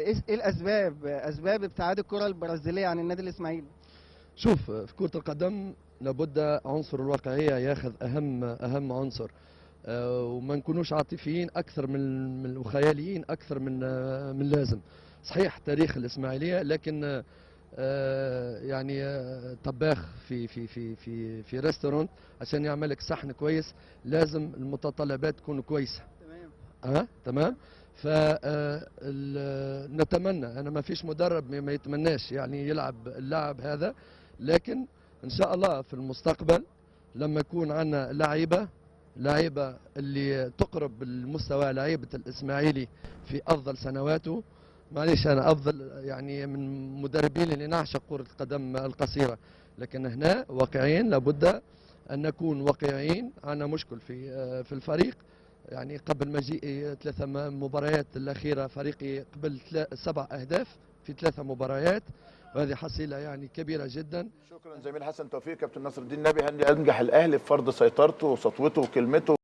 ايه اسباب ابتعاد الكره البرازيليه عن النادي الاسماعيلي؟ شوف، في كرة القدم لابد عنصر الواقعية ياخذ أهم عنصر. وما نكونوش عاطفيين أكثر وخياليين أكثر من لازم. صحيح تاريخ الإسماعيلية، لكن يعني طباخ في ريستورانت عشان يعمل لك صحن كويس لازم المتطلبات تكون كويسة. تمام. تمام. نتمنى، انا ما فيش مدرب ما يتمناش يعني يلعب اللاعب هذا، لكن ان شاء الله في المستقبل لما يكون عندنا لعيبه اللي تقرب المستوى لعيبه الاسماعيلي في افضل سنواته. معليش انا افضل يعني من مدربين اللي نعشق كره القدم القصيره، لكن هنا واقعيين، لابد ان نكون واقعيين. عندنا مشكل في الفريق، يعني قبل مجيء 3 مباريات الأخيرة فريقي قبل 7 أهداف في 3 مباريات، وهذه حصيلة يعني كبيرة جدا. شكرا زميل حسن توفيق. كابتن نصر الدين نبي، هنجح الأهلي في فرض سيطرته وسطوته وكلمته.